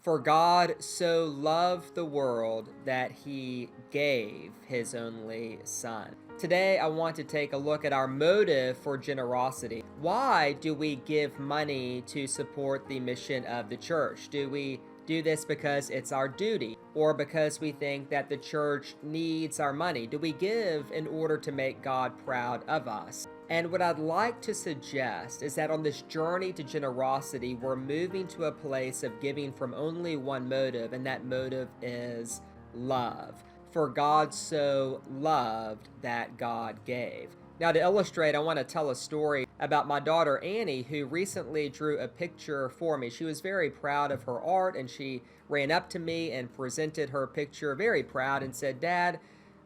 For God so loved the world that he gave his only Son. Today, I want to take a look at our motive for generosity. Why do we give money to support the mission of the church? Do we do this because it's our duty or because we think that the church needs our money? Do we give in order to make God proud of us? And what I'd like to suggest is that on this journey to generosity, we're moving to a place of giving from only one motive, and that motive is love. For God so loved that God gave. Now, to illustrate, I want to tell a story about my daughter Annie, who recently drew a picture for me. She was very proud of her art, and she ran up to me and presented her picture very proud and said, "Dad,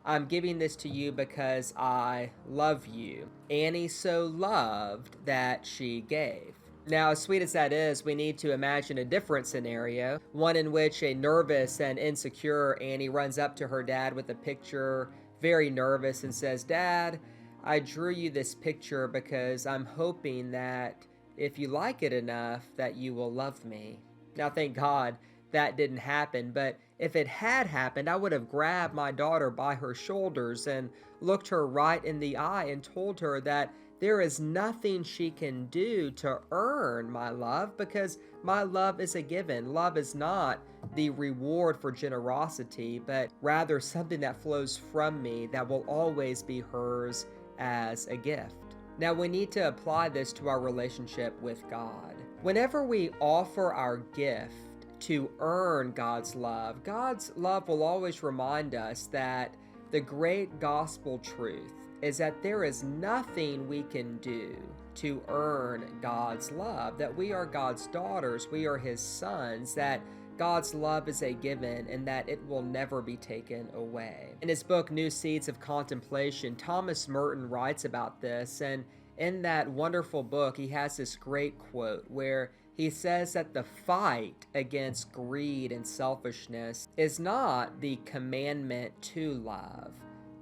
I'm giving this to you because I love you." Annie so loved that she gave. Now, as sweet as that is, we need to imagine a different scenario, one in which a nervous and insecure Annie runs up to her dad with a picture, very nervous, and says, "Dad, I drew you this picture because I'm hoping that if you like it enough, that you will love me." Now, thank God that didn't happen, but if it had happened, I would have grabbed my daughter by her shoulders and looked her right in the eye and told her that there is nothing she can do to earn my love because my love is a given. Love is not the reward for generosity, but rather something that flows from me that will always be hers as a gift. Now, we need to apply this to our relationship with God. Whenever we offer our gift to earn God's love will always remind us that the great gospel truth is that there is nothing we can do to earn God's love, that we are God's daughters, we are his sons, that God's love is a given and that it will never be taken away. In his book, New Seeds of Contemplation, Thomas Merton writes about this, and in that wonderful book, he has this great quote where he says that the fight against greed and selfishness is not the commandment to love,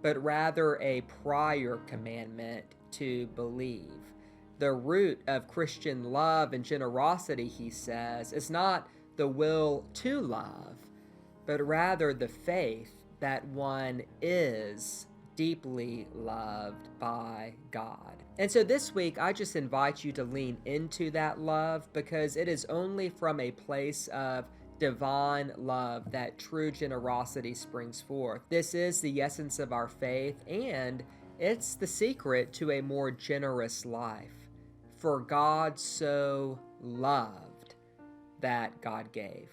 but rather a prior commandment to believe. The root of Christian love and generosity, he says, is not the will to love, but rather the faith that one is deeply loved by God. And so this week, I just invite you to lean into that love because it is only from a place of divine love that true generosity springs forth. This is the essence of our faith, and it's the secret to a more generous life. For God so loved that God gave.